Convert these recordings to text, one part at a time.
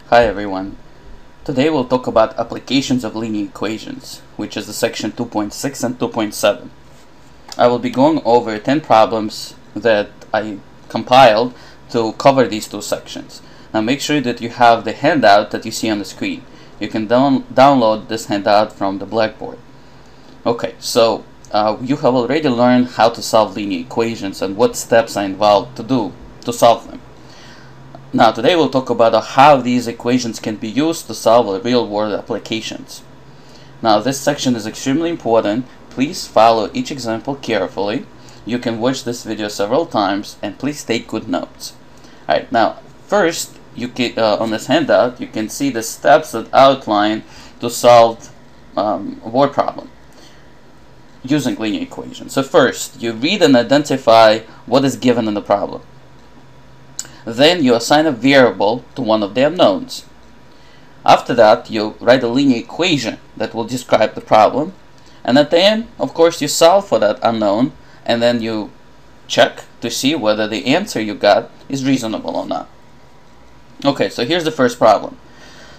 Hi everyone. Today we'll talk about applications of linear equations, which is the section 2.6 and 2.7. I will be going over 10 problems that I compiled to cover these two sections. Now make sure that you have the handout that you see on the screen. You can download this handout from the Blackboard. Okay, so you have already learned how to solve linear equations and what steps are involved to solve them. Now today we'll talk about how these equations can be used to solve real-world applications. Now this section is extremely important. Please follow each example carefully. You can watch this video several times and please take good notes. Alright, now first you can, on this handout you can see the steps that outline to solve a word problem using linear equations. So first you read and identify what is given in the problem. Then you assign a variable to one of the unknowns. After that, you write a linear equation that will describe the problem. And at the end, of course, you solve for that unknown, and then you check to see whether the answer you got is reasonable or not. Okay, so here's the first problem.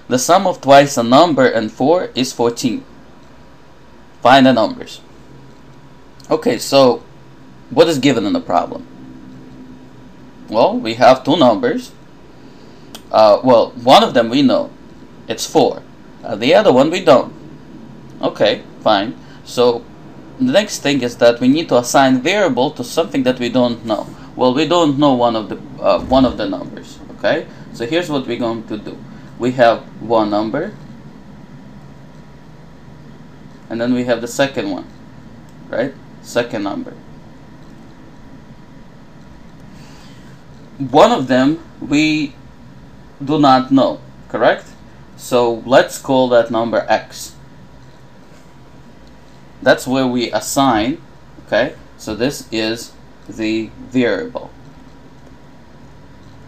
The sum of twice a number and 4 is 14. Find the numbers. Okay, so what is given in the problem? Well, we have two numbers. Well, one of them we know. It's 4. The other one we don't. Okay, fine. So the next thing is that we need to assign variable to something that we don't know. Well, we don't know one of the numbers. Okay, so here's what we're going to do. We have one number, and then we have the second one, right? Second number. One of them we do not know, correct? So let's call that number x. That's where we assign, okay? So this is the variable,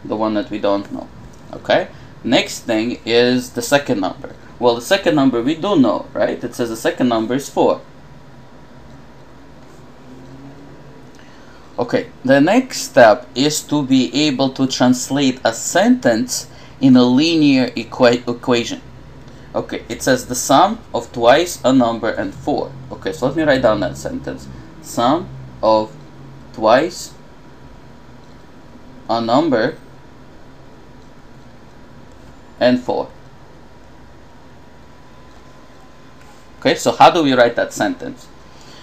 the one that we don't know, okay? Next thing is the second number. Well, the second number we do know, right? It says the second number is 4. Okay, the next step is to be able to translate a sentence in a linear equation. Okay, it says the sum of twice a number and 4. Okay, so let me write down that sentence. Sum of twice a number and 4. Okay, so how do we write that sentence?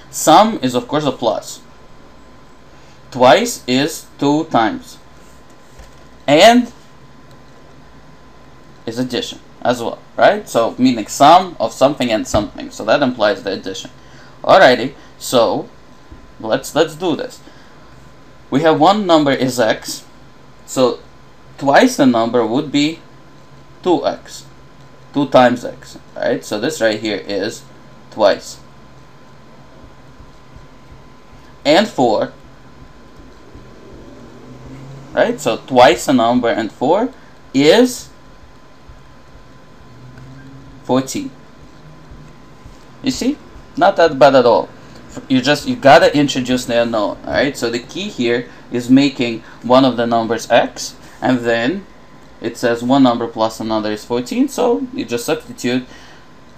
Sum is of course a plus. Twice is 2 times, and is addition as well, right? So meaning sum of something and something, so that implies the addition. Alrighty, so let's do this. We have one number is x, so twice the number would be 2x, 2 times x, right? So this right here is twice, and 4. Right, so twice a number and 4 is 14. You see, not that bad at all. You gotta introduce the unknown. All right, so the key here is making one of the numbers x, and then it says one number plus another is 14. So you just substitute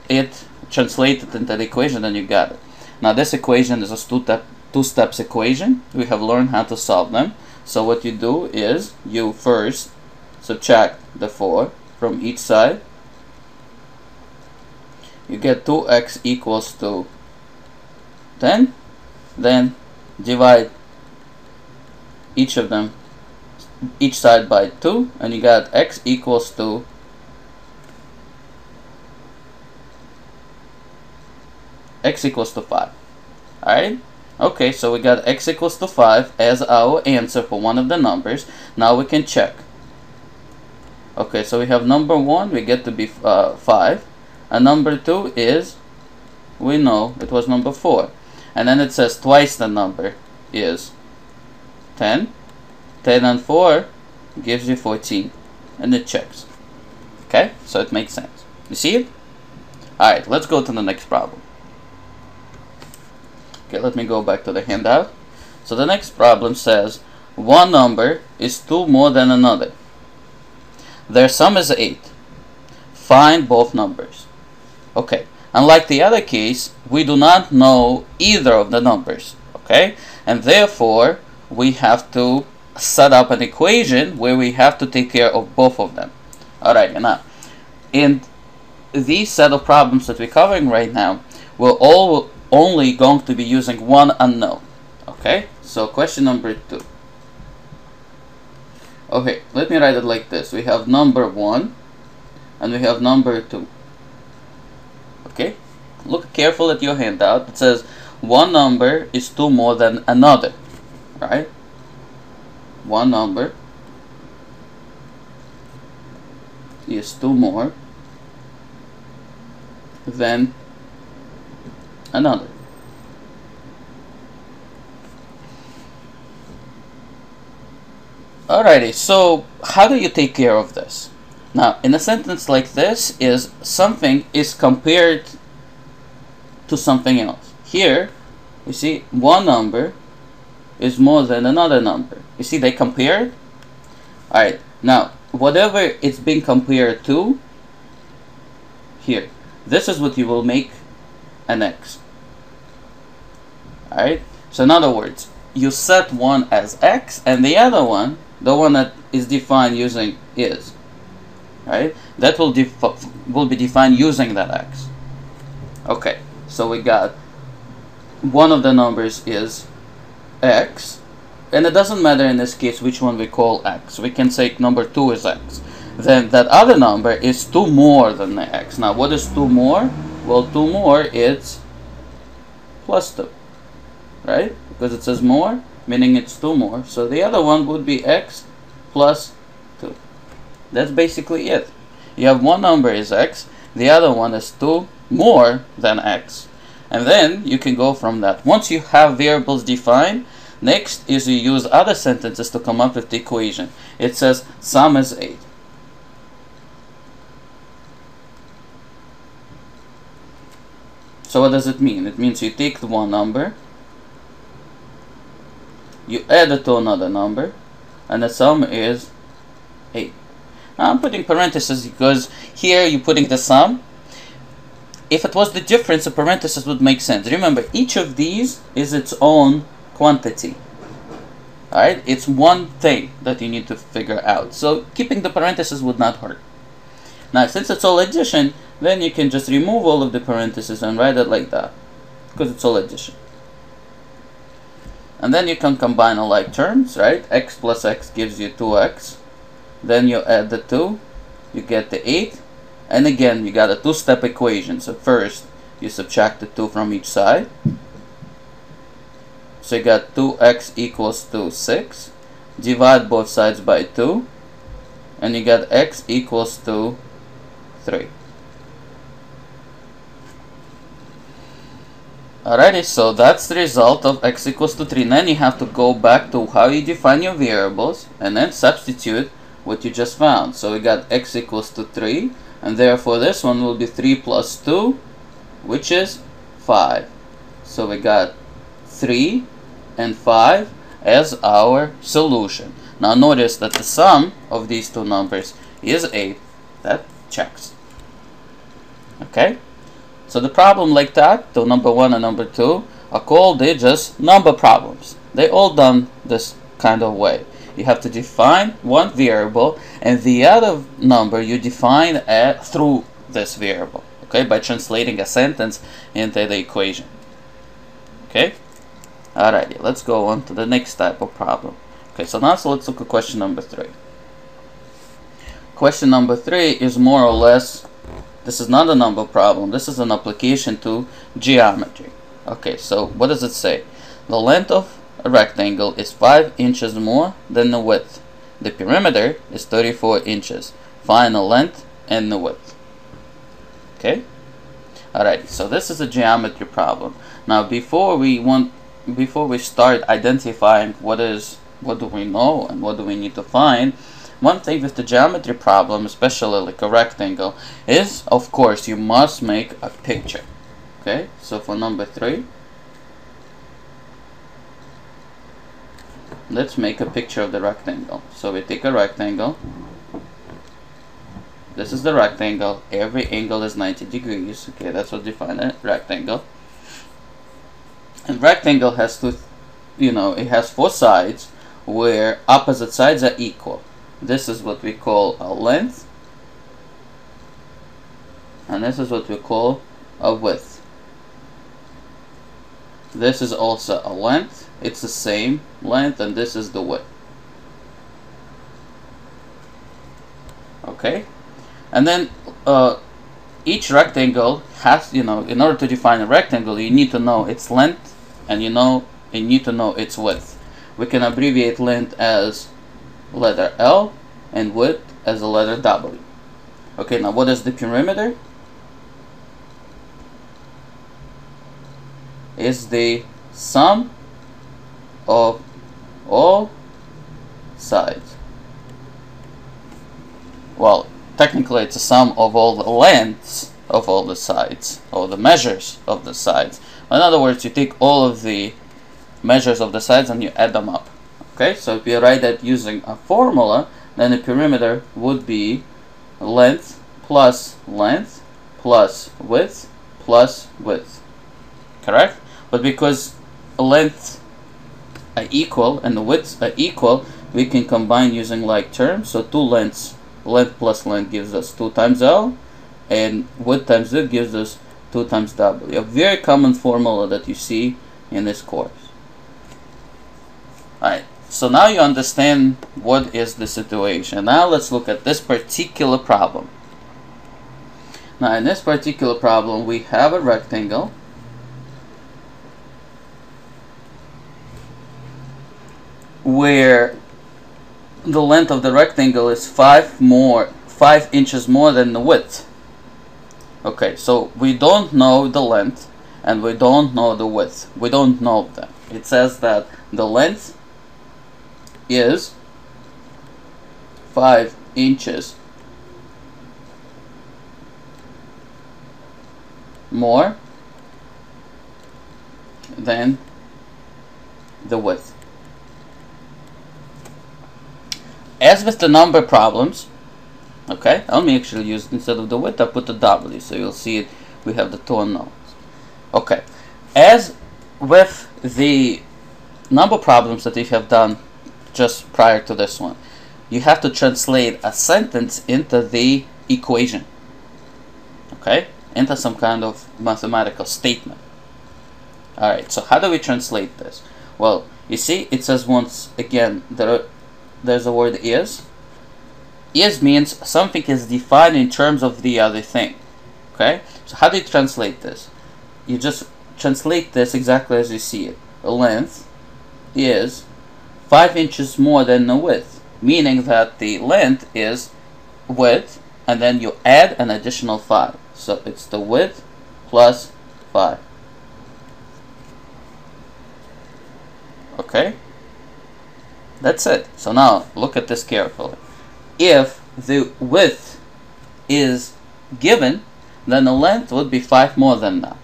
it, translate it into the equation, and you got it. Now this equation is a two steps equation. We have learned how to solve them. So what you do is you first subtract the 4 from each side. You get 2x equals to 10. Then divide each side by 2, and you got x equals to x equals to 5. Alright? Okay, so we got x equals to 5 as our answer for one of the numbers. Now we can check. Okay, so we have number 1, we get to be 5. And number 2 is, we know it was number 4. And then it says twice the number is 10. 10 and 4 gives you 14. And it checks. Okay, so it makes sense. You see it? Alright, let's go to the next problem. Okay, let me go back to the handout. So the next problem says one number is 2 more than another. Their sum is 8. find both numbers. Okay, unlike the other case, we do not know either of the numbers. Okay, and therefore we have to set up an equation where we have to take care of both of them. Alright, now in these set of problems that we're covering right now, we're all only going to be using one unknown. Okay, so question number 2. Okay, let me write it like this. We have number 1 and we have number 2. Okay, look careful at your handout. It says one number is 2 more than another, right? One number is 2 more than another. Alrighty, so how do you take care of this? Now, in a sentence like this, is something is compared to something else. Here, you see, one number is more than another number. You see, they compared. Alright, now, whatever it's being compared to, here, this is what you will make an x. Alright, so in other words, you set one as x, and the other one, the one that is defined using is. Right? That will be defined using that x. Okay, so we got one of the numbers is x, and it doesn't matter in this case which one we call x. We can say number 2 is x. Then that other number is 2 more than the x. Now what is 2 more? Well, 2 more is plus 2. Right? Because it says more, meaning it's 2 more. So the other one would be x plus 2. That's basically it. You have one number is x, the other one is 2 more than x. And then you can go from that. Once you have variables defined, next is you use other sentences to come up with the equation. It says sum is 8. So what does it mean? It means you take the one number, you add it to another number, and the sum is 8. Now I'm putting parentheses because here you're putting the sum. If it was the difference, a parenthesis would make sense. Remember, each of these is its own quantity. Alright, it's one thing that you need to figure out. So keeping the parentheses would not hurt. Now since it's all addition, then you can just remove all of the parentheses and write it like that, because it's all addition. And then you can combine all like terms, right? X plus x gives you 2x. Then you add the 2, you get the 8, and again you got a two-step equation. So first you subtract the 2 from each side. So you got 2x equals to 6. Divide both sides by 2, and you got x equals to 3. Alrighty, so that's the result of x equals to 3. And then you have to go back to how you define your variables and then substitute what you just found. So we got x equals to 3, and therefore this one will be 3 plus 2, which is 5. So we got 3 and 5 as our solution. Now notice that the sum of these two numbers is 8. That checks. Okay? So the problem like that, the number 1 and number 2, are called just number problems. They all done this kind of way. You have to define one variable, and the other number you define through this variable. Okay, by translating a sentence into the equation. Okay? Alrighty, let's go on to the next type of problem. Okay, so now let's look at question number 3. Question number 3 is more or less, this is not a number problem, this is an application to geometry. Okay, so what does it say? The length of a rectangle is 5 inches more than the width. The perimeter is 34 inches. Find the length and the width. Okay? Alright, so this is a geometry problem. Now before we start identifying what do we know and what do we need to find, one thing with the geometry problem, especially like a rectangle, is of course you must make a picture. Okay, so for number 3, let's make a picture of the rectangle. So we take a rectangle This is the rectangle. Every angle is 90 degrees. Okay, that's what defines a rectangle. And rectangle has two, it has four sides where opposite sides are equal. This is what we call a length, and this is what we call a width. This is also a length. It's the same length, and this is the width. Okay, and then each rectangle has, in order to define a rectangle, you need to know its length, and you need to know its width. We can abbreviate length as letter L and width as a letter W. Okay, now what is the perimeter? Is the sum of all sides. Well, technically it's a sum of all the lengths of all the sides, or the measures of the sides. In other words, you take all of the measures of the sides and you add them up. Okay, so if you write that using a formula, then the perimeter would be length plus width plus width. Correct? But because length are equal and the widths are equal, we can combine using like terms. So two lengths, length plus length gives us 2 times L, and width times width gives us 2 times W. A very common formula that you see in this course. Alright, so now you understand what is the situation. Now let's look at this particular problem. Now in this particular problem, we have a rectangle where the length of the rectangle is 5 inches more than the width. Okay, so we don't know the length and we don't know the width. We don't know them. It says that the length is 5 inches more than the width. As with the number problems, okay, let me actually use, instead of the width, I put the W, so you'll see it, we have the 2 unknowns. Okay, as with the number problems that we have done just prior to this one, you have to translate a sentence into the equation, okay, into some kind of mathematical statement. Alright, so how do we translate this? Well, you see, it says once again, there's a word is. Is means something is defined in terms of the other thing. Okay? So how do you translate this? You just translate this exactly as you see it. The length is 5 inches more than the width, meaning that the length is width, and then you add an additional 5. So it's the width plus 5. Okay? That's it. So now look at this carefully. If the width is given, then the length would be 5 more than that.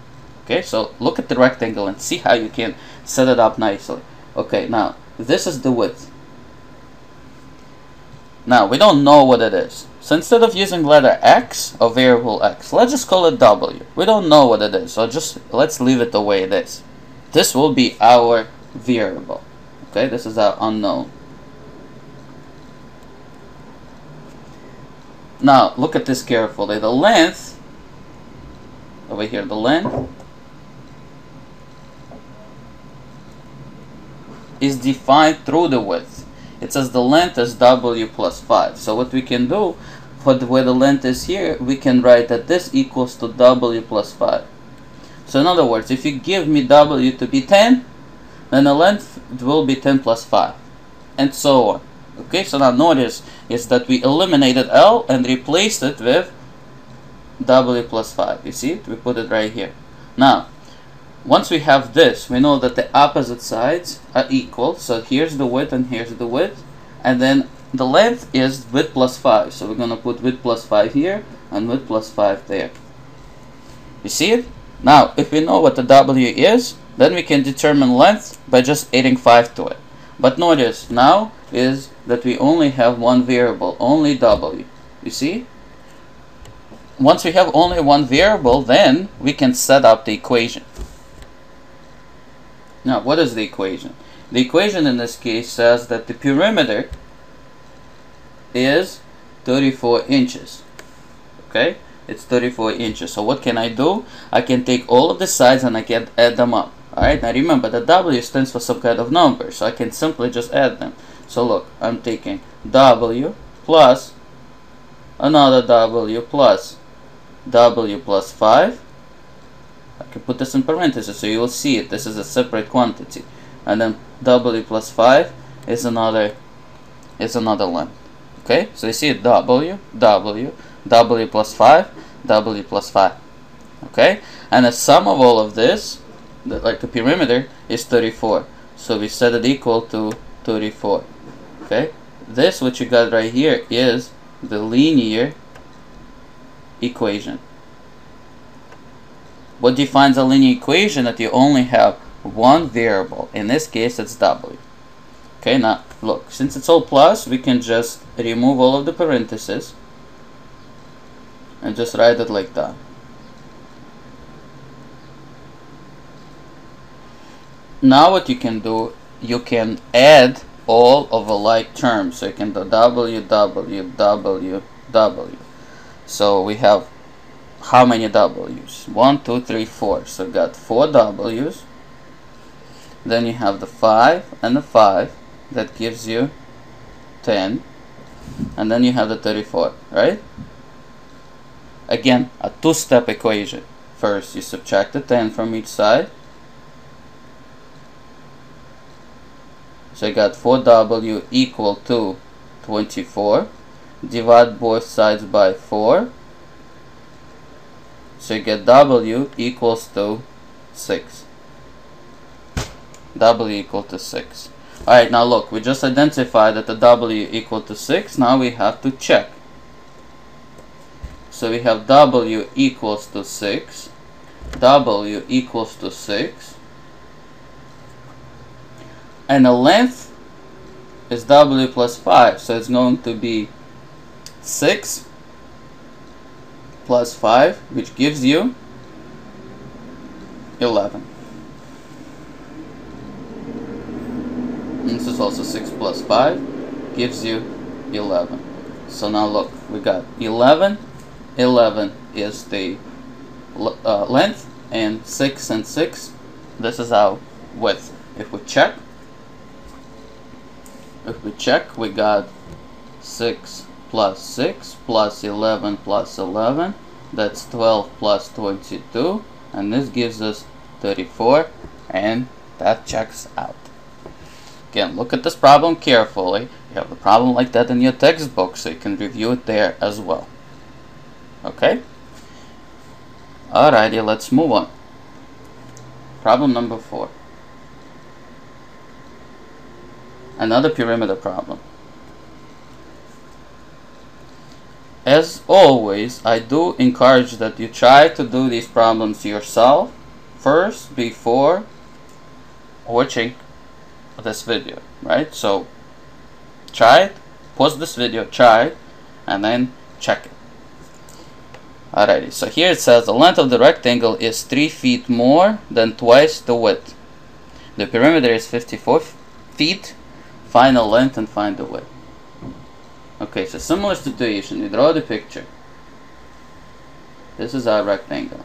Okay, so look at the rectangle and see how you can set it up nicely. Okay, now this is the width. Now we don't know what it is. So instead of using letter X or variable X, let's just call it W. We don't know what it is, so just let's leave it the way it is. This will be our variable. Okay, this is our unknown. Now, look at this carefully. The length, over here, the length is defined through the width. It says the length is W plus 5. So what we can do, for where the length is here, we can write that this equals to W plus 5. So in other words, if you give me W to be 10, then the length will be 10 plus 5, and so on. Okay, so now notice is that we eliminated L and replaced it with W plus 5. You see it? We put it right here. Now, once we have this, we know that the opposite sides are equal. So here's the width and here's the width. And then the length is width plus 5. So we're going to put width plus 5 here and width plus 5 there. You see it? Now, if we know what the W is, then we can determine length by just adding 5 to it. But notice now is that we only have one variable, only W. You see? once we have only one variable, then we can set up the equation. Now, what is the equation? The equation in this case says that the perimeter is 34 inches. Okay? It's 34 inches. So what can I do? I can take all of the sides and I can add them up. Alright, now remember the W stands for some kind of number, so I can simply just add them. So look, I'm taking W plus another W plus 5. I can put this in parentheses so you will see it. This is a separate quantity. And then W plus 5 is another length. Okay, so you see it, W plus 5, W plus 5. Okay, and the sum of all of this, like the perimeter, is 34. So we set it equal to 34. Okay, this what you got right here is the linear equation. What defines a linear equation? That you only have one variable. In this case, it's W. Okay, now look, since it's all plus, we can just remove all of the parentheses and just write it like that. Now what you can do, you can add all of the like terms. So you can do W, W, W, W. So we have how many W's? 1, 2, 3, 4. So we got 4 W's. Then you have the 5 and the 5. That gives you 10. And then you have the 34, right? Again, a two-step equation. First, you subtract the 10 from each side. So you got 4W equal to 24. Divide both sides by 4. So you get W equals to 6. W equal to 6. Alright, now look, we just identified that the W equal to 6. Now we have to check. So we have W equals to 6. W equals to 6. And the length is W plus 5. So it's going to be 6 plus 5, which gives you 11. And this is also 6 plus 5 gives you 11. So now look, we got 11. 11 is the length, and 6 and 6, this is our width. If we check, we got 6 plus 6 plus 11 plus 11. That's 12 plus 22. And this gives us 34. And that checks out. Again, look at this problem carefully. You have a problem like that in your textbook, so you can review it there as well. Okay? Alrighty, let's move on. Problem number 4. Another perimeter problem. As always, I do encourage that you try to do these problems yourself first before watching this video, right? So try it, pause this video, try it, and then check it. Alrighty, so here it says the length of the rectangle is 3 feet more than twice the width. The perimeter is 54 feet. Find the length and find the width. Okay, so similar situation. You draw the picture. This is our rectangle.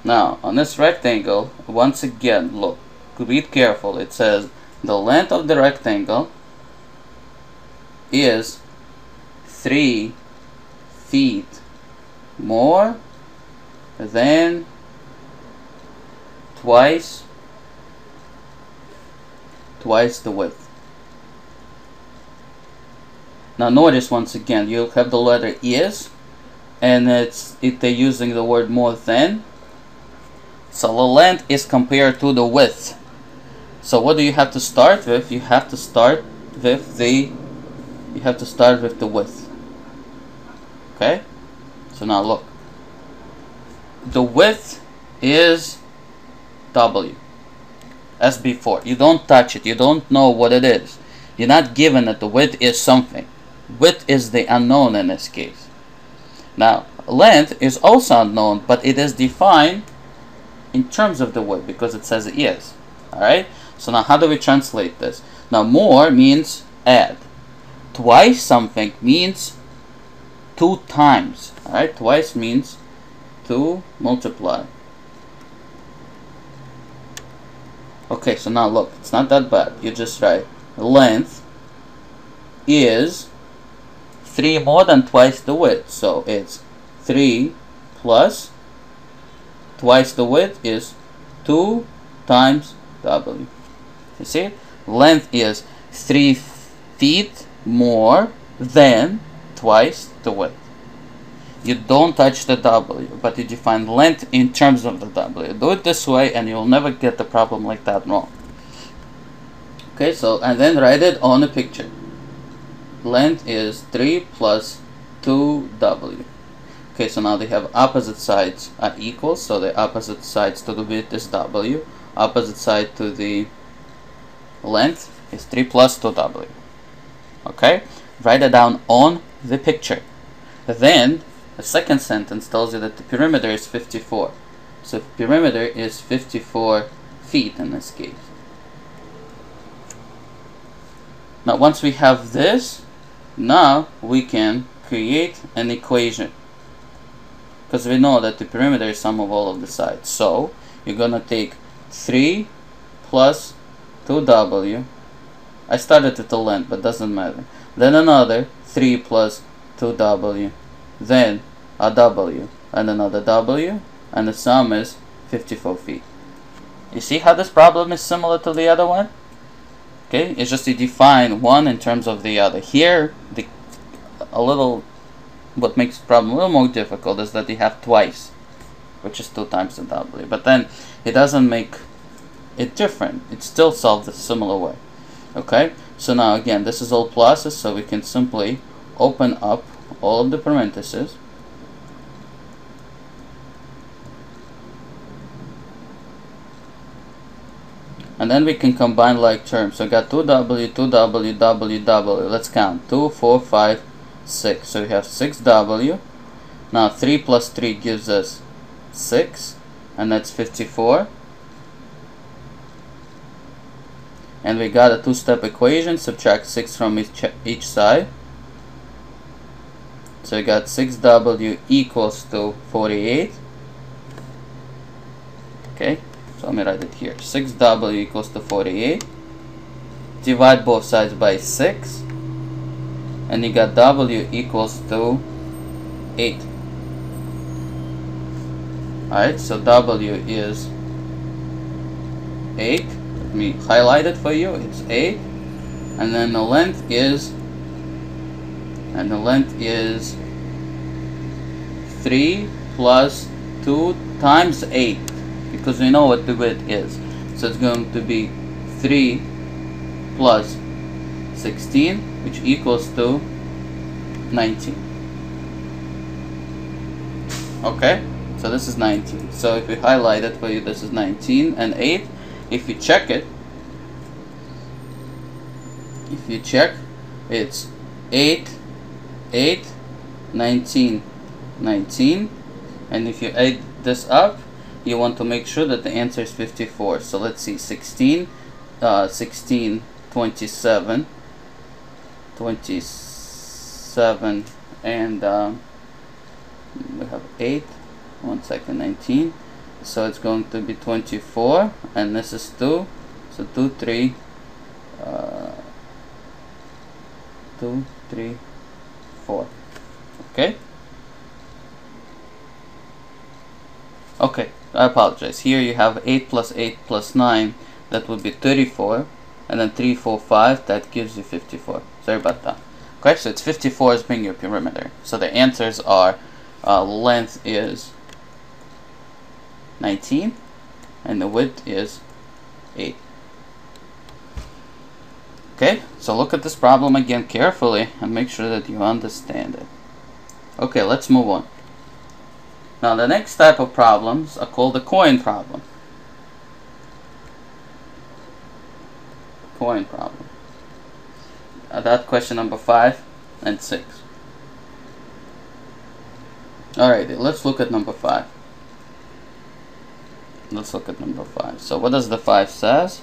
Now, on this rectangle, once again, look, read careful. It says the length of the rectangle is 3 feet more than twice the width. Now notice once again, you'll have the letter is, and they're using the word more than. So the length is compared to the width. So what do you have to start with? You have to start with the width. Okay? So now look. The width is W. As before. You don't touch it. You don't know what it is. You're not given that the width is something. Width is the unknown in this case. Now, length is also unknown, but it is defined in terms of the width because it says it is. Alright? So now how do we translate this? Now more means add. Twice something means 2 times. Alright? Twice means 2 multiply. Okay, so now look, it's not that bad. You just write length is 3 more than twice the width. So it's 3 plus twice the width is 2 times W. You see? Length is 3 feet more than twice the width. You don't touch the W, but you define length in terms of the W. Do it this way and you'll never get the problem like that wrong. Okay, so, and then write it on a picture. Length is 3 plus 2W. Okay, so now they have opposite sides are equal, so the opposite sides to the width is W. Opposite side to the length is 3 plus 2W. Okay, write it down on the picture. Then the second sentence tells you that the perimeter is 54. So perimeter is 54 feet in this case. Now once we have this, now we can create an equation. Because we know that the perimeter is sum of all of the sides. So you're going to take 3 plus 2W. I started at the length, but doesn't matter. Then another 3 plus 2W. Then a W and another W. And the sum is 54 feet. You see how this problem is similar to the other one? Okay, it's just you define one in terms of the other. Here, what makes the problem a little more difficult is that you have twice, which is 2 times the W. But then it doesn't make it different. It still solves a similar way. Okay, so now again, this is all pluses, so we can simply open up all of the parentheses. And then we can combine like terms. So we got 2W, 2W, W, W. Let's count. 2, 4, 5, 6. So we have 6W. Now 3 plus 3 gives us 6. And that's 54. And we got a two-step equation. Subtract 6 from each side. So we got 6W equals to 48. Okay. So let me write it here. 6W equals to 48. Divide both sides by 6. And you got W equals to 8. Alright, so W is 8. Let me highlight it for you. It's 8. And then the length is 3 plus 2 times 8. Because we know what the width is. So it's going to be 3 plus 16, which equals to 19. Okay, so this is 19. So if we highlight it for you, this is 19 and 8. If you check it, it's 8, 8, 19, 19. And if you add this up, you want to make sure that the answer is 54. So let's see, 16, 27, 27, and we have 8, 1 second, 19. So it's going to be 24, and this is 2. So 2, 3, 2, 3, 4. Okay? Okay. I apologize. Here you have 8 plus 8 plus 9. That would be 34. And then 3, 4, 5. That gives you 54. Sorry about that. Okay, so it's 54 as being your perimeter. So the answers are length is 19. And the width is 8. Okay, so look at this problem again carefully and make sure that you understand it. Okay, let's move on. Now the next type of problems are called the coin problem. Coin problem. That's question number 5 and 6. Alrighty, let's look at number 5. Let's look at number 5. So what does the 5 says?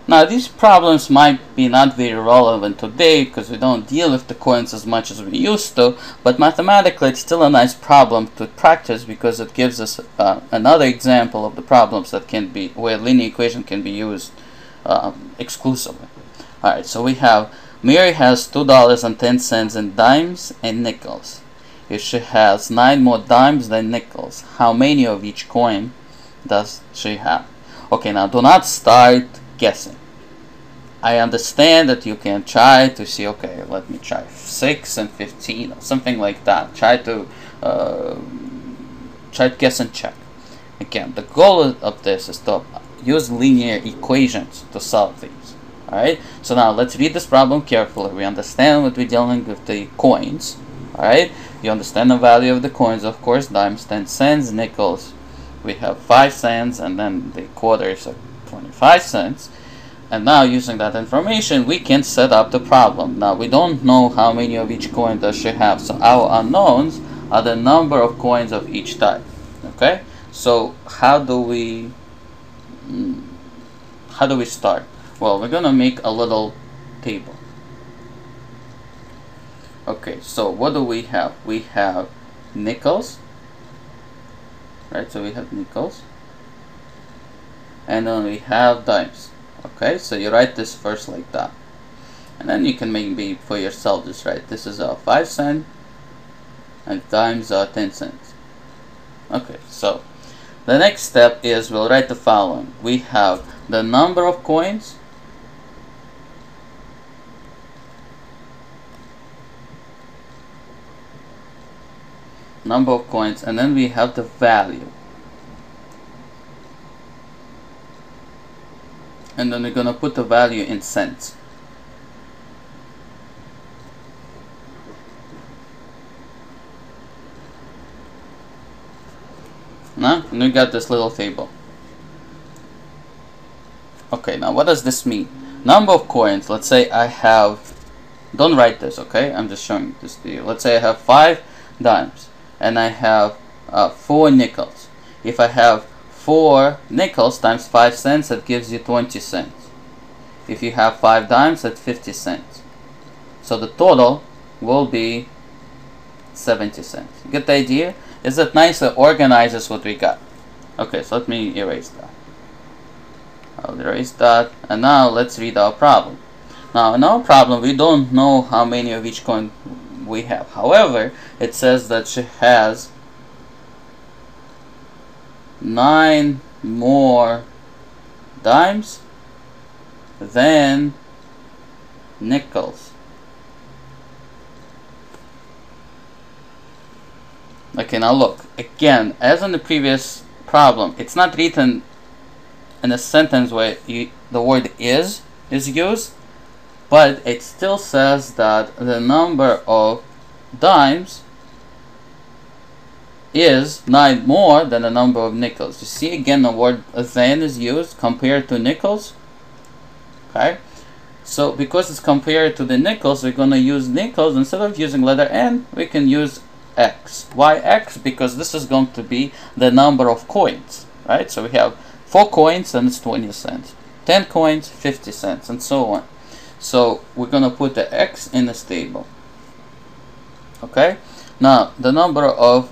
Now these problems might be not very relevant today because we don't deal with the coins as much as we used to, but mathematically it's still a nice problem to practice because it gives us another example of the problems that can be where linear equation can be used exclusively. Alright, so we have Mary has $2.10 in dimes and nickels. If she has 9 more dimes than nickels, how many of each coin does she have? Okay, now do not start guessing. I understand that you can try to see, okay, let me try 6 and 15 or something like that. Try to guess and check. Again, the goal of this is to use linear equations to solve these. Alright, so now let's read this problem carefully. We understand what we're dealing with the coins. Alright, you understand the value of the coins, of course, dimes 10 cents, nickels we have 5 cents, and then the quarters are 25 cents. And now using that information we can set up the problem. Now we don't know how many of each coin does she have, so our unknowns are the number of coins of each type. Okay, so how do we start? Well, we're gonna make a little table. Okay, so what do we have? We have nickels, right? So we have nickels, and then we have dimes. Okay, so you write this first like that, and then you can maybe for yourself just write this is a 5 cent and dimes are 10 cents. Okay, so the next step is we'll write the following. We have the number of coins, and then we have the value, and then we're gonna put the value in cents. Now, and we got this little table. Okay, now what does this mean? Number of coins, let's say I have, don't write this, okay? I'm just showing this to you. Let's say I have 5 dimes and I have 4 nickels. If I have 4 nickels times 5 cents, that gives you 20 cents. If you have 5 dimes, that's 50 cents. So the total will be 70 cents. You get the idea? Is it nice? It organizes what we got. Okay, so let me erase that. I'll erase that. And now let's read our problem. Now in our problem, we don't know how many of each coin we have. However, it says that she has 9 more dimes than nickels. Okay, now look, again, as in the previous problem, it's not written in a sentence where the word is used, but it still says that the number of dimes is 9 more than the number of nickels. You see again the word than is used compared to nickels. Okay, so because it's compared to the nickels, we're going to use nickels. Instead of using letter N, we can use X. Why X? Because this is going to be the number of coins, right? So we have 4 coins and it's 20 cents, 10 coins 50 cents, and so on. So we're going to put the X in this table. Okay, now the number of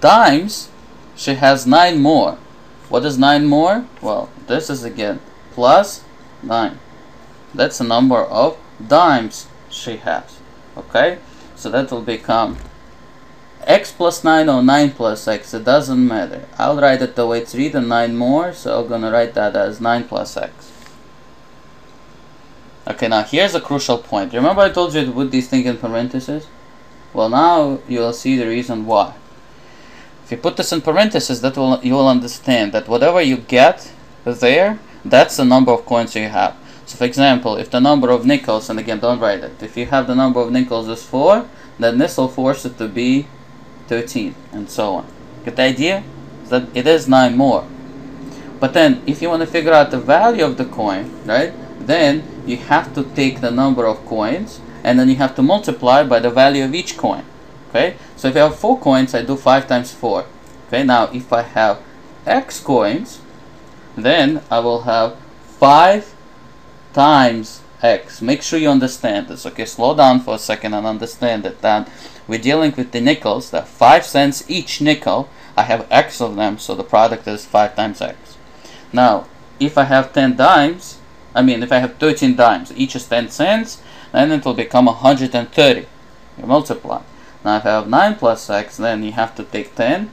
dimes, she has 9 more. What is 9 more? Well, this is again plus 9. That's the number of dimes she has. Okay, so that will become X plus 9 or 9 plus X, it doesn't matter. I'll write it the way it's written, 9 more, so I'm gonna write that as 9 plus X. Okay, now here's a crucial point. Remember I told you to put these things in parentheses? Well, now you'll see the reason why. If you put this in parentheses, you will understand that whatever you get there, that's the number of coins you have. So for example, if the number of nickels, and again don't write it, if you have the number of nickels is 4, then this will force it to be 13, and so on. Get the idea? That it is 9 more. But then if you want to figure out the value of the coin, right, then you have to take the number of coins and then you have to multiply by the value of each coin. Okay, so if you have 4 coins, I do 5 times 4. Okay, now if I have X coins, then I will have 5 times X. Make sure you understand this. Okay, slow down for a second and understand that we're dealing with the nickels, that 5 cents each nickel. I have X of them, so the product is 5 times X. Now, if I have 10 dimes, if I have 13 dimes, each is 10 cents, then it will become 130. You multiply. Now, if I have 9 plus X, then you have to take 10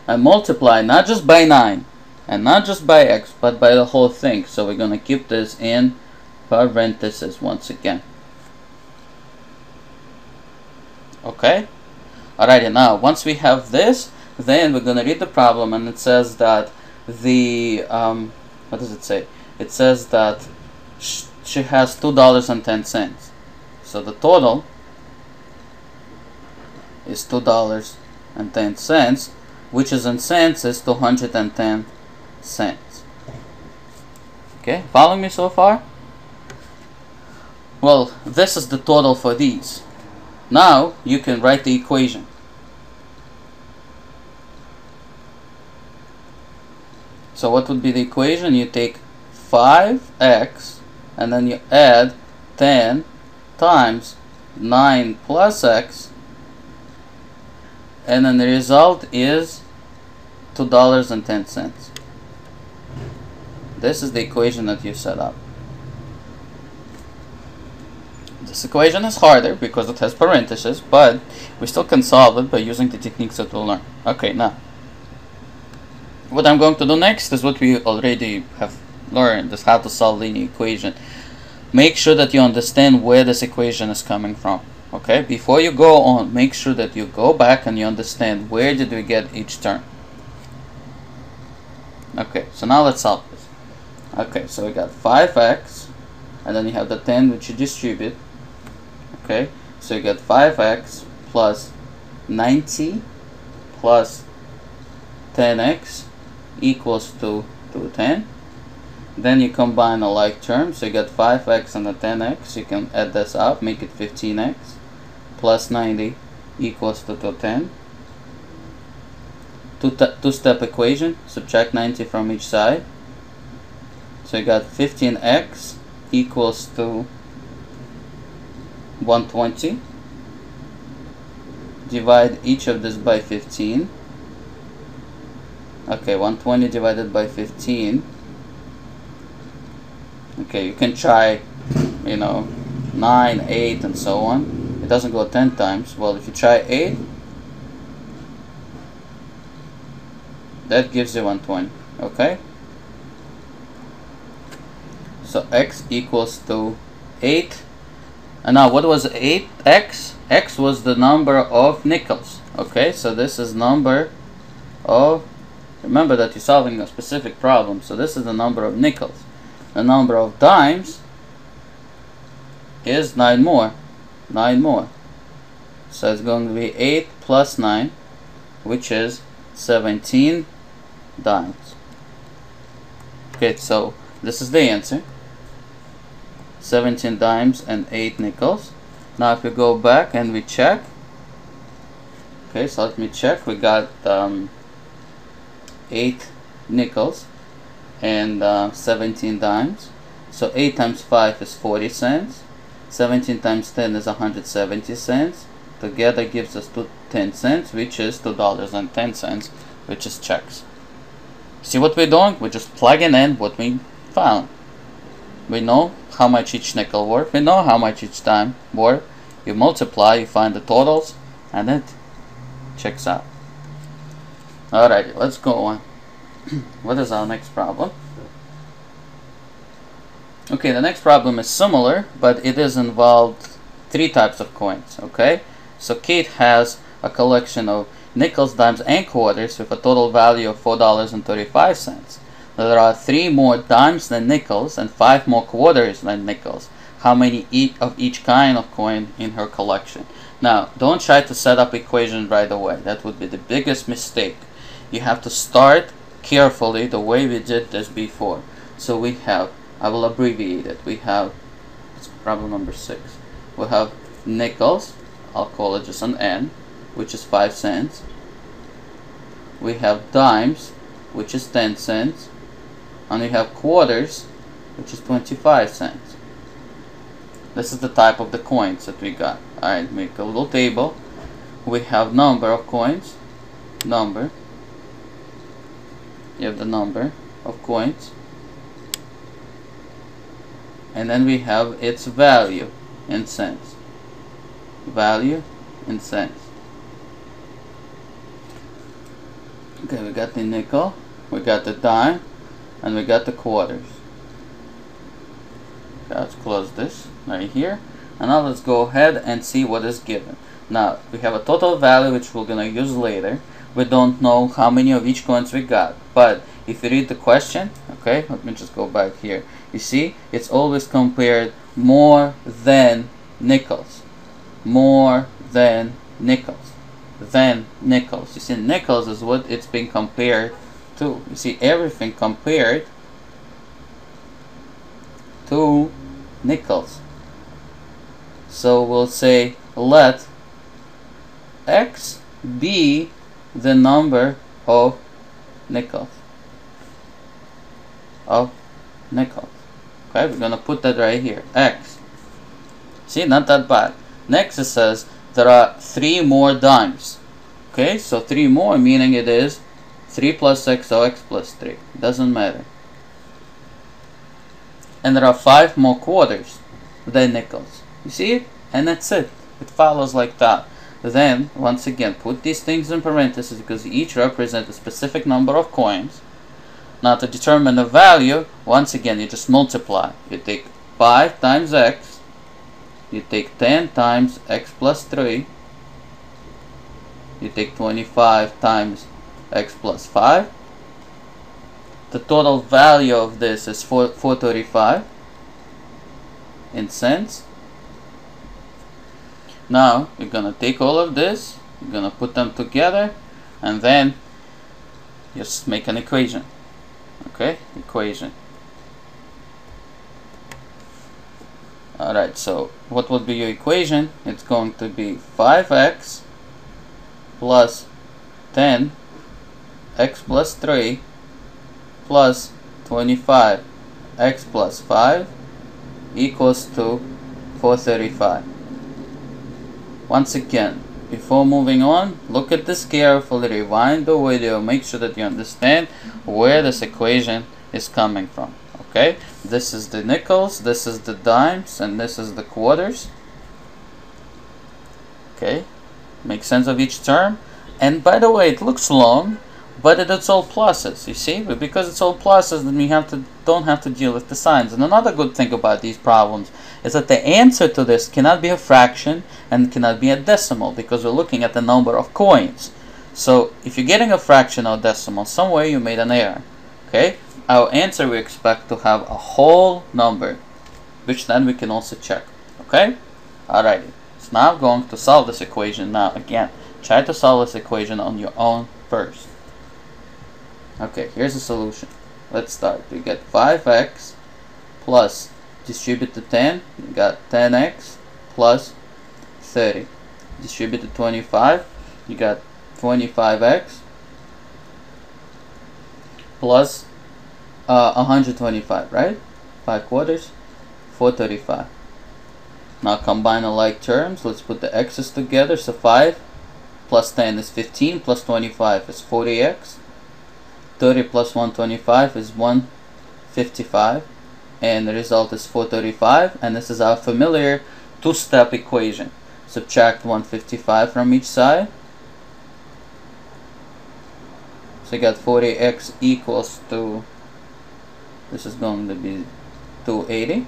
and multiply not just by 9 and not just by X, but by the whole thing. So we're going to keep this in parentheses once again. Okay? Alrighty, now once we have this, then we're going to read the problem, and it says that the, what does it say? It says that she has $2.10. So the total is $2.10, which is in cents is 210 cents. Okay, follow me so far? Well, this is the total for these. Now you can write the equation. So what would be the equation? You take 5x and then you add 10 times 9 plus x, and then the result is $2.10. This is the equation that you set up. This equation is harder because it has parentheses, but we still can solve it by using the techniques that we'll learn. Okay, now what I'm going to do next is what we already have learned, is how to solve linear equation. Make sure that you understand where this equation is coming from. Okay, before you go on, make sure that you go back and you understand where did we get each term. Okay, so now let's solve this. Okay, so we got 5x, and then you have the 10 which you distribute. Okay, so you get 5x plus 90 plus 10x equals to 210. Then you combine a like term, so you get 5x and the 10x. You can add this up, make it 15x plus 90 equals to 210. Two-step equation, subtract 90 from each side. So you got 15x equals to 120. Divide each of this by 15. Okay, 120 divided by 15. Okay, you can try, 9, 8, and so on. It doesn't go 10 times. Well, if you try 8, that gives you 120. Okay? So x equals to 8. And now, what was 8x? X was the number of nickels. Okay, so this is number of, remember that you're solving a specific problem, so this is the number of nickels. The number of dimes is 9 more. 9 more. So it's going to be 8 plus 9, which is 17 dimes. Okay, so this is the answer. 17 dimes and 8 nickels. Now if we go back and we check. Okay, so let me check. We got 8 nickels and 17 dimes. So 8 times 5 is 40 cents. 17 times 10 is 170 cents. Together gives us 10 cents, which is $2.10, which is checks. See what we're doing? We're just plugging in what we found. We know how much each nickel worth. We know how much each dime worth. You multiply, you find the totals, and it checks out. Alrighty, let's go on. What is our next problem? Okay, the next problem is similar, but it is involved 3 types of coins. Okay, so Kate has a collection of nickels, dimes, and quarters with a total value of $4.35. There are 3 more dimes than nickels and 5 more quarters than nickels. How many of each kind of coin in her collection? Now, don't try to set up equations right away. That would be the biggest mistake. You have to start carefully the way we did this before. So we have I will abbreviate it. We have, it's problem number 6. We have nickels, I'll call it just an N, which is 5 cents. We have dimes, which is 10 cents. And we have quarters, which is 25 cents. This is the type of the coins that we got. Alright, make a little table. We have number of coins, number. You have the number of coins. And then we have its value in cents. Value in cents. Okay, we got the nickel, we got the dime, and we got the quarters. Okay, let's close this right here. And now let's go ahead and see what is given. Now, we have a total value which we're going to use later. We don't know how many of each coins we got. But if you read the question, okay, let me just go back here. You see, it's always compared more than nickels. More than nickels. Than nickels. You see, nickels is what it's being compared to. You see, everything compared to nickels. So we'll say let X be the number of nickels. Of nickels. Okay, we're gonna put that right here. X. See, not that bad. Next it says there are 3 more dimes. Okay, so 3 more meaning it is 3 plus X or X plus 3. Doesn't matter. And there are 5 more quarters than nickels. You see it? And that's it. It follows like that. Then, once again, put these things in parentheses because each represents a specific number of coins. Now to determine the value, once again, you just multiply. You take 5 times X. You take 10 times X plus 3. You take 25 times X plus 5. The total value of this is 435 in cents. Now you're gonna take all of this, you're gonna put them together, and then just make an equation. Okay, equation. Alright, so what would be your equation? It's going to be 5x plus 10 x plus 3 plus 25 x plus 5 equals to 435. Once again, before moving on, look at this carefully, rewind the video, make sure that you understand where this equation is coming from. Okay, this is the nickels, this is the dimes, and this is the quarters. Okay, make sense of each term. And by the way, it looks long, but it's all pluses, you see? But because it's all pluses, then we don't have to deal with the signs. And another good thing about these problems is that the answer to this cannot be a fraction and cannot be a decimal because we're looking at the number of coins. So if you're getting a fraction or decimal, somewhere you made an error. Okay? Our answer we expect to have a whole number, which then we can also check. Okay? Alrighty. So now I'm going to solve this equation. Now again, try to solve this equation on your own first. Okay, here's the solution. Let's start. We get 5x plus, distribute to 10, you got 10x plus 30. Distribute to 25, you got 25x plus 125, right? 5 quarters, 435. Now combine the like terms. Let's put the x's together. So 5 plus 10 is 15 plus 25 is 40x. 30 plus 125 is 155, and the result is 435, and this is our familiar two-step equation. Subtract 155 from each side, so you got 40x equals to, this is going to be 280.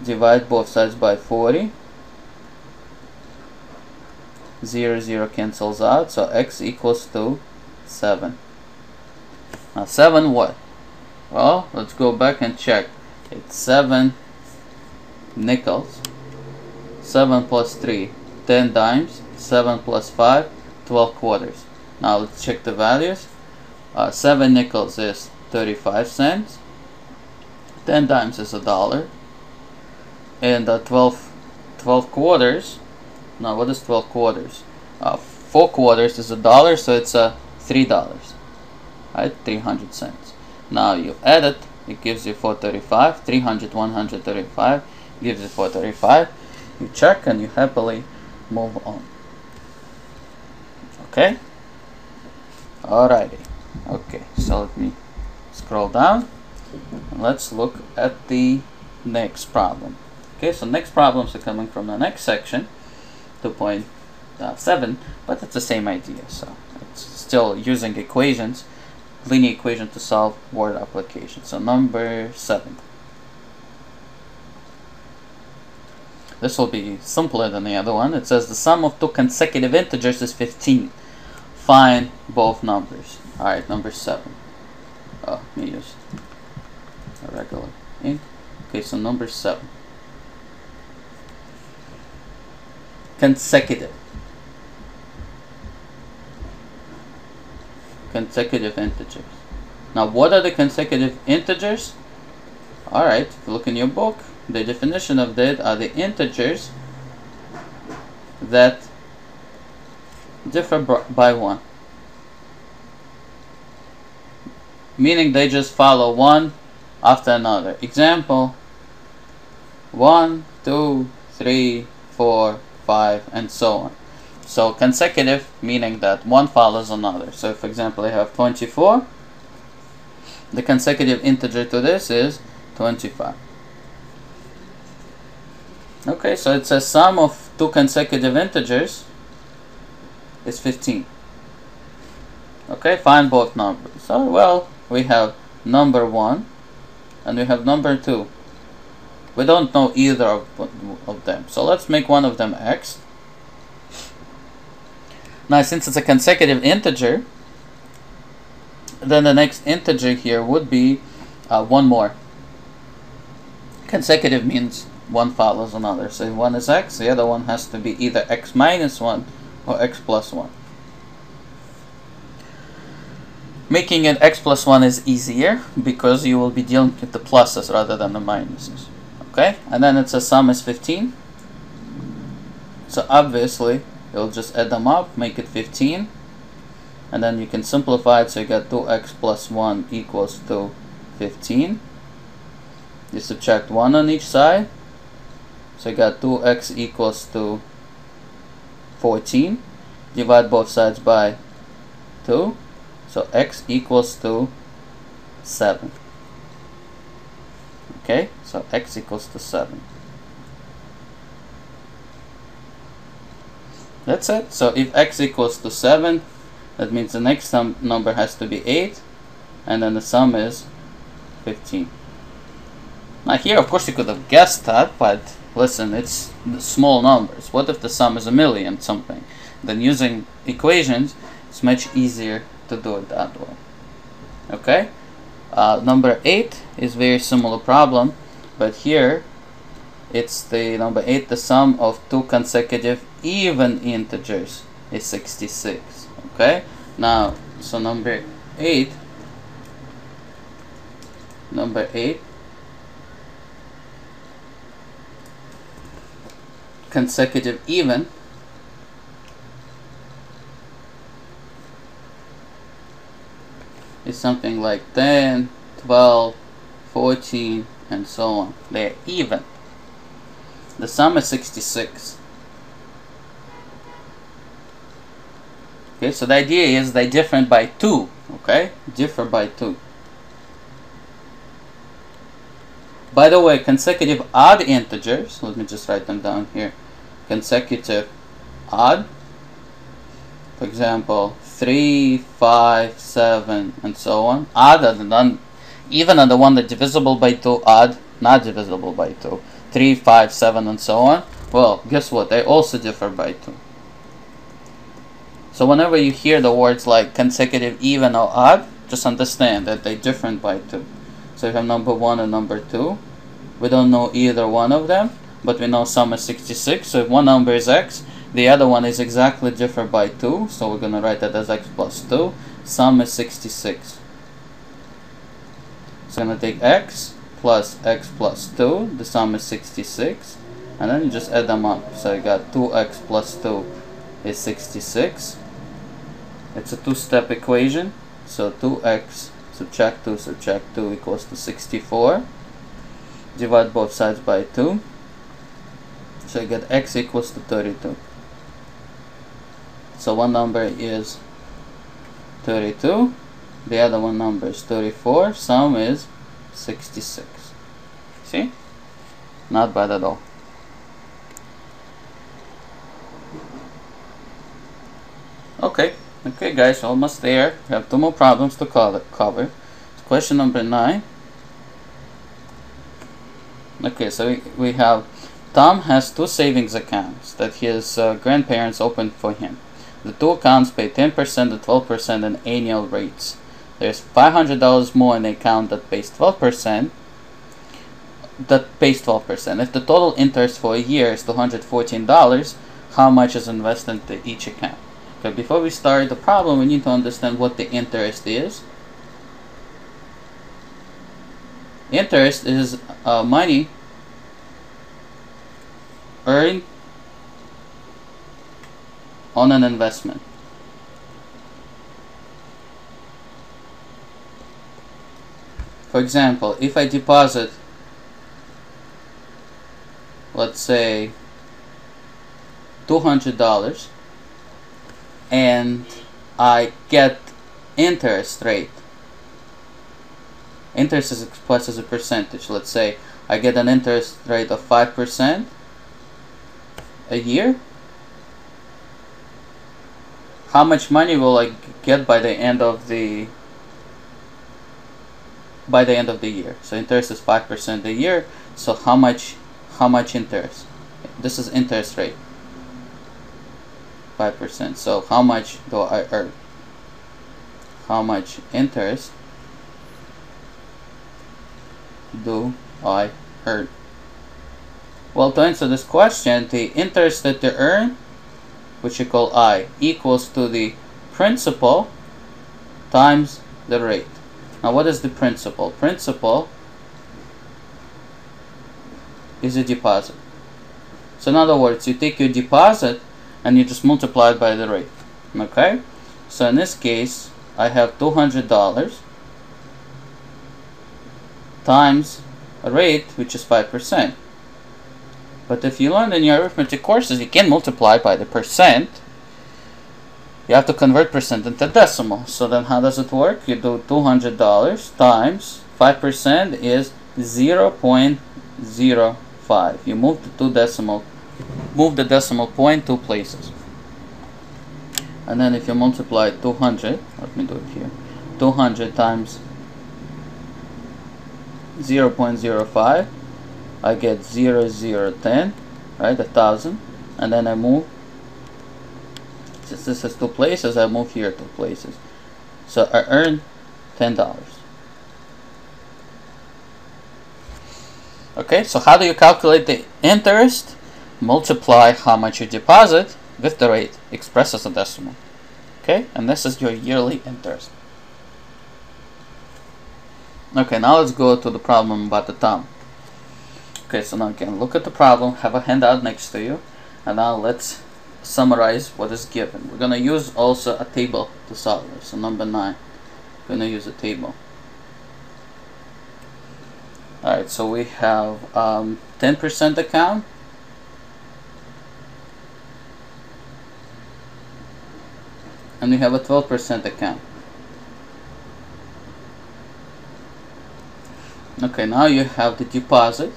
Divide both sides by 40. 0, 0 cancels out, so x equals to 7. Now 7 what? Well, let's go back and check. It's 7 nickels. 7 plus 3, 10 dimes. 7 plus 5, 12 quarters. Now let's check the values. 7 nickels is 35 cents. 10 dimes is $1. And 12 quarters. Now, what is 12 quarters? 4 quarters is $1, so it's $3. Right, 300 cents. Now you add it, it gives you 435. 300, 135 gives you 435. You check and you happily move on. Okay? Alrighty. Okay, so let me scroll down. And let's look at the next problem. Okay, so next problems are coming from the next section, 2.7, but it's the same idea. So it's still using equations, linear equation to solve word application. So number 7. This will be simpler than the other one. It says the sum of 2 consecutive integers is 15. Find both numbers. Alright, number 7. Oh, let me use a regular ink. Okay, so number 7. Consecutive. Consecutive integers. Now, what are the consecutive integers? Alright, if you look in your book, the definition of that are the integers that differ by 1. Meaning they just follow one after another. Example, 1, 2, 3, 4, 5, and so on. So consecutive meaning that one follows another. So for example, I have 24. The consecutive integer to this is 25. Okay, so it says sum of 2 consecutive integers is 15. Okay, find both numbers. So, well, we have number 1 and we have number 2. We don't know either of them. So let's make one of them x. Now, since it's a consecutive integer, then the next integer here would be one more. Consecutive means one follows another. So if one is x, the other one has to be either x minus 1 or x plus 1. Making it x plus 1 is easier because you will be dealing with the pluses rather than the minuses. Okay, and then it says sum is 15. So obviously, you'll just add them up, make it 15. And then you can simplify it, so you got 2x plus 1 equals to 15. You subtract 1 on each side. So you got 2x equals to 14. Divide both sides by 2. So x equals to 7. Okay, so x equals to 7. That's it. So if x equals to 7, that means the next number has to be 8, and then the sum is 15. Now here, of course, you could have guessed that, but listen, it's small numbers. What if the sum is a million something? Then using equations, it's much easier to do it that way. Okay? Number 8 is very similar problem, but here it's the number 8, the sum of 2 consecutive even integers is 66. Okay? Now, so number 8, consecutive even is something like 10, 12, 14, and so on. They're even. The sum is 66. Okay, so the idea is they differ by 2. Okay, differ by 2. By the way, consecutive odd integers, let me just write them down here. Consecutive odd, for example, 3, 5, 7, and so on. Odd, even on the one that's divisible by 2, odd, not divisible by 2. 3, 5, 7, and so on. Well, guess what? They also differ by 2. So whenever you hear the words like consecutive even or odd, just understand that they differ by 2. So you have number 1 and number 2. We don't know either one of them, but we know sum is 66. So if one number is x, the other one is exactly different by 2. So we're going to write that as x plus 2. Sum is 66. So I'm going to take x plus x plus 2, the sum is 66, and then you just add them up. So you got 2x plus 2 is 66. It's a two-step equation, so 2x subtract 2 equals to 64. Divide both sides by 2, so you get x equals to 32. So one number is 32, the other one number is 34, sum is 66. See? Not bad at all. Okay guys, almost there. We have 2 more problems to cover. Question number 9. Okay, so we have Tom has 2 savings accounts that his grandparents opened for him. The 2 accounts pay 10% and 12% in annual rates. There's $500 more in the account that pays 12%. If the total interest for a year is $214, how much is invested into each account? Okay, before we start the problem, we need to understand what the interest is. Interest is money earned on an investment. For example, if I deposit, let's say $200, and I get interest rate. Interest is expressed as a percentage. Let's say I get an interest rate of 5% a year. How much money will I get by the end of the year? So interest is 5% a year. So how much interest? This is interest rate. 5%. So how much do I earn? How much interest do I earn? Well, to answer this question, the interest that you earn, which you call I, equals to the principal times the rate. Now, what is the principal? Principal is a deposit. So in other words, you take your deposit and you just multiply it by the rate. Okay? So in this case, I have $200 times a rate, which is 5%. But if you learned in your arithmetic courses, you can't multiply by the percent. You have to convert percent into decimal. So then how does it work? You do $200 times 5% is 0.05. You move the decimal point 2 places. And then if you multiply 200, let me do it here. 200 times 0.05, I get 0.010, right? 1,000. And then I move, since this is 2 places, I move here 2 places. So I earn $10. Okay, so how do you calculate the interest? Multiply how much you deposit with the rate expressed as a decimal. Okay, and this is your yearly interest. Okay, now let's go to the problem about the Tom. Okay, so now again, look at the problem, have a handout next to you, and now let's summarize what is given. We're going to use also a table to solve this. So number 9, we're going to use a table. Alright, so we have 10% account, and we have a 12% account. Okay, now you have the deposit.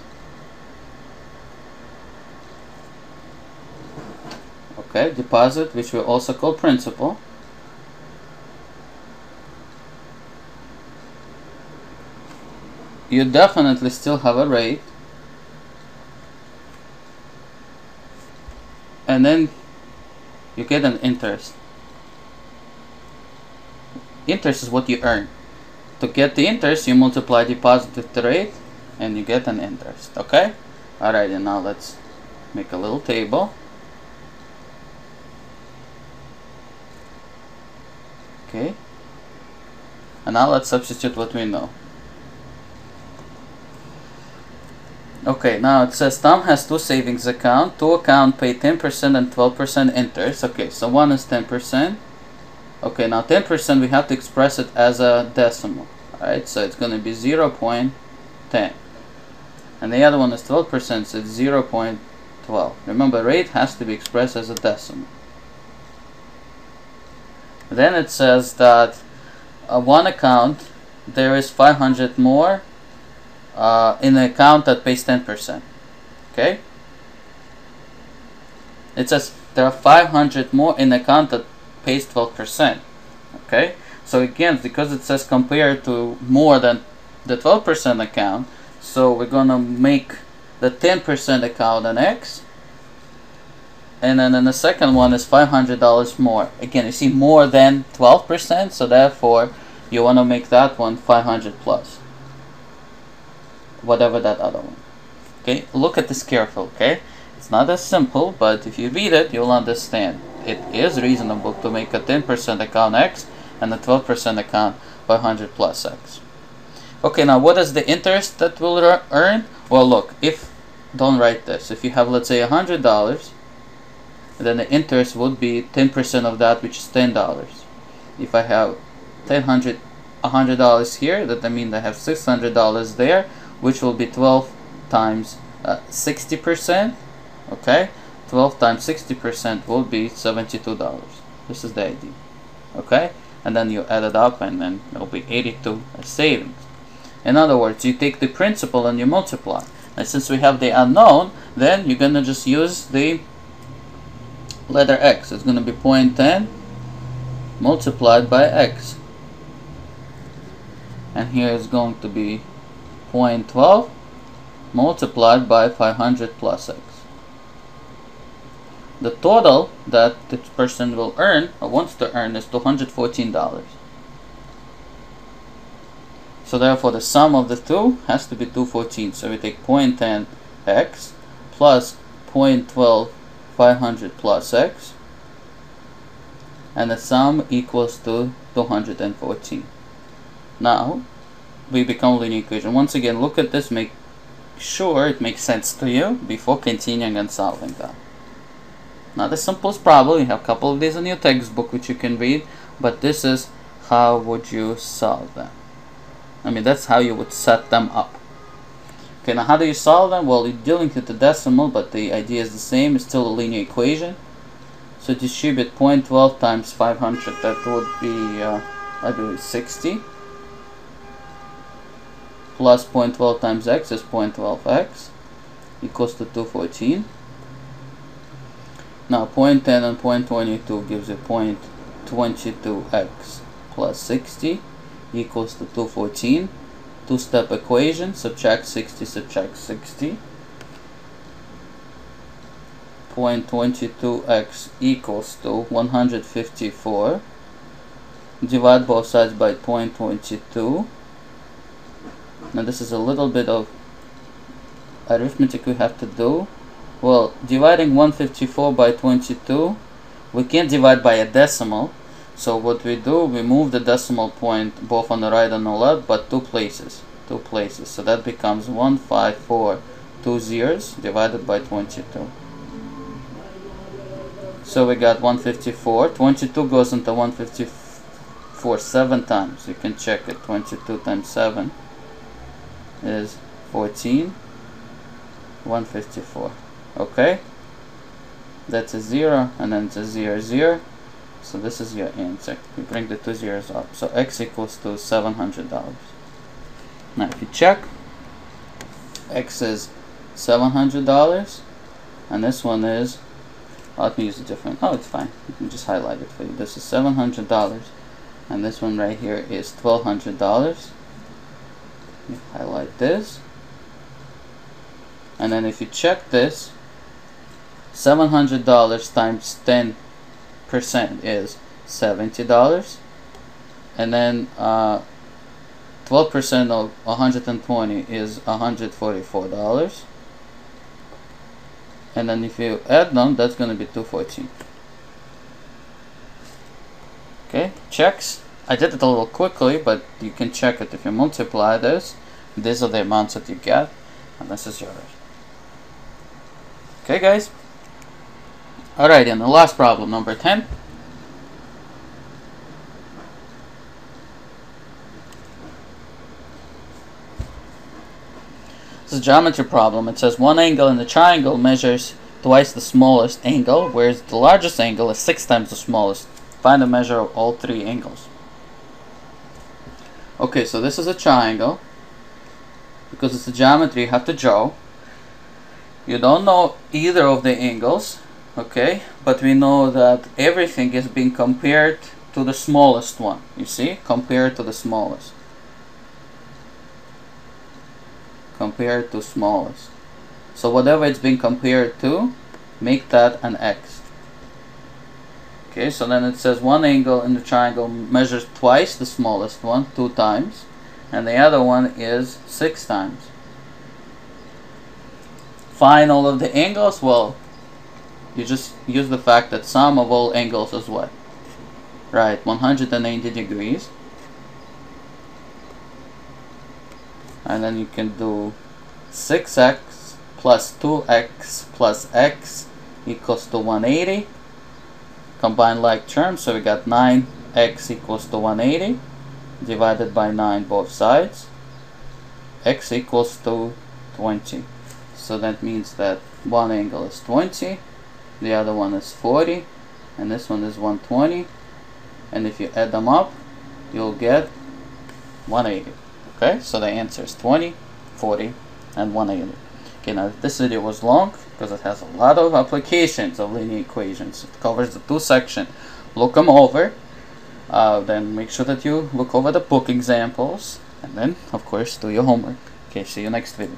Okay, deposit, which we also call principal. You definitely still have a rate. And then you get an interest. Interest is what you earn. To get the interest, you multiply deposit with the rate, and you get an interest. Okay? Alright, and now let's make a little table. Okay. And now let's substitute what we know. Okay, now it says Tom has two savings accounts. Two accounts pay 10% and 12% interest. Okay, so one is 10%. Okay, now 10% we have to express it as a decimal. Alright, so it's going to be 0.10. And the other one is 12%, so it's 0.12. Remember, rate has to be expressed as a decimal. Then it says that one account, there is 500 more in the account that pays 10%. Okay? It says there are 500 more in the account that pays 12%. Okay? So again, because it says compared to more than the 12% account, so we're gonna make the 10% account an X, and then the second one is $500 more. Again, you see more than 12%, so therefore you want to make that one 500 plus whatever that other one. Okay, look at this careful. Okay, it's not as simple, but if you read it, you'll understand. It is reasonable to make a 10% account X and a 12% account 500 plus X. Okay, now what is the interest that we'll earn? Well, look, don't write this. If you have, let's say, $100, then the interest would be 10% of that, which is $10. If I have $100 here, that means I have $600 there, which will be 12 times 60%. Okay, 12 times 60% will be $72. This is the idea. Okay, and then you add it up, and then it'll be 82 as savings. In other words, you take the principal and you multiply. And since we have the unknown, then you're gonna just use the letter X. It's gonna be 0.10 multiplied by X. And here is going to be 0.12 multiplied by 500 plus X. The total that this person will earn, or wants to earn, is $214. So therefore the sum of the two has to be 214. So we take 0.10 X plus 0.12 500 plus X, and the sum equals to 214. Now we become linear equation. Once again, look at this, make sure it makes sense to you before continuing and solving that. Not the simplest problem, you have a couple of these in your textbook which you can read, but this is how would you solve them. I mean, that's how you would set them up. Okay, now how do you solve them? Well, you're dealing with the decimal, but the idea is the same. It's still a linear equation. So distribute 0.12 times 500, that would be, I believe, 60. Plus 0.12 times x is 0.12x, equals to 214. Now 0.10 and 0.22 gives you 0.22x plus 60 equals to 214. Two-step equation, subtract 60, subtract 60. 0.22x equals to 154. Divide both sides by 0.22. Now this is a little bit of arithmetic we have to do. Well, dividing 154 by 22, we can't divide by a decimal. So what we do, we move the decimal point both on the right and the left, but two places. So that becomes 15420 divided by 22. So we got 154. 22 goes into 154 7 times. You can check it. 22 times 7 is 14. 154. Okay? That's a 0, and then it's a 0, 0. So this is your answer. We bring the two zeros up. So x equals to $700. Now if you check, x is $700, and this one is, let me use a different, oh, it's fine. You can just highlight it for you. This is $700, and this one right here is $1,200. You highlight this, and then if you check this, $700 times 10% is $70, and then 12% of 120 is $144, and then if you add them, that's going to be 214. Okay, checks. I did it a little quickly, but you can check it if you multiply this. These are the amounts that you get. and this is yours. Okay, guys? Alright, and the last problem, number 10. This is a geometry problem. It says one angle in the triangle measures twice the smallest angle, whereas the largest angle is 6 times the smallest. Find the measure of all 3 angles. Okay, so this is a triangle. Because it's a geometry, you have to draw. You don't know either of the angles, okay? But we know that everything is being compared to the smallest one. You see? Compared to the smallest. Compared to smallest. So whatever it's being compared to, make that an x. Okay, so then it says one angle in the triangle measures twice the smallest one, 2 times, and the other one is 6 times. Find all of the angles. Well, you just use the fact that sum of all angles is what? Right, 180 degrees. And then you can do 6x plus 2x plus x equals to 180. Combine like terms, so we got 9x equals to 180 divided by 9 both sides. X equals to 20. So that means that one angle is 20, the other one is 40, and this one is 120. And if you add them up, you'll get 180. Okay, so the answer is 20, 40, and 180. Okay, now this video was long because it has a lot of applications of linear equations. It covers the 2 sections. Look them over. Then make sure that you look over the book examples. And then, of course, do your homework. Okay, see you next video.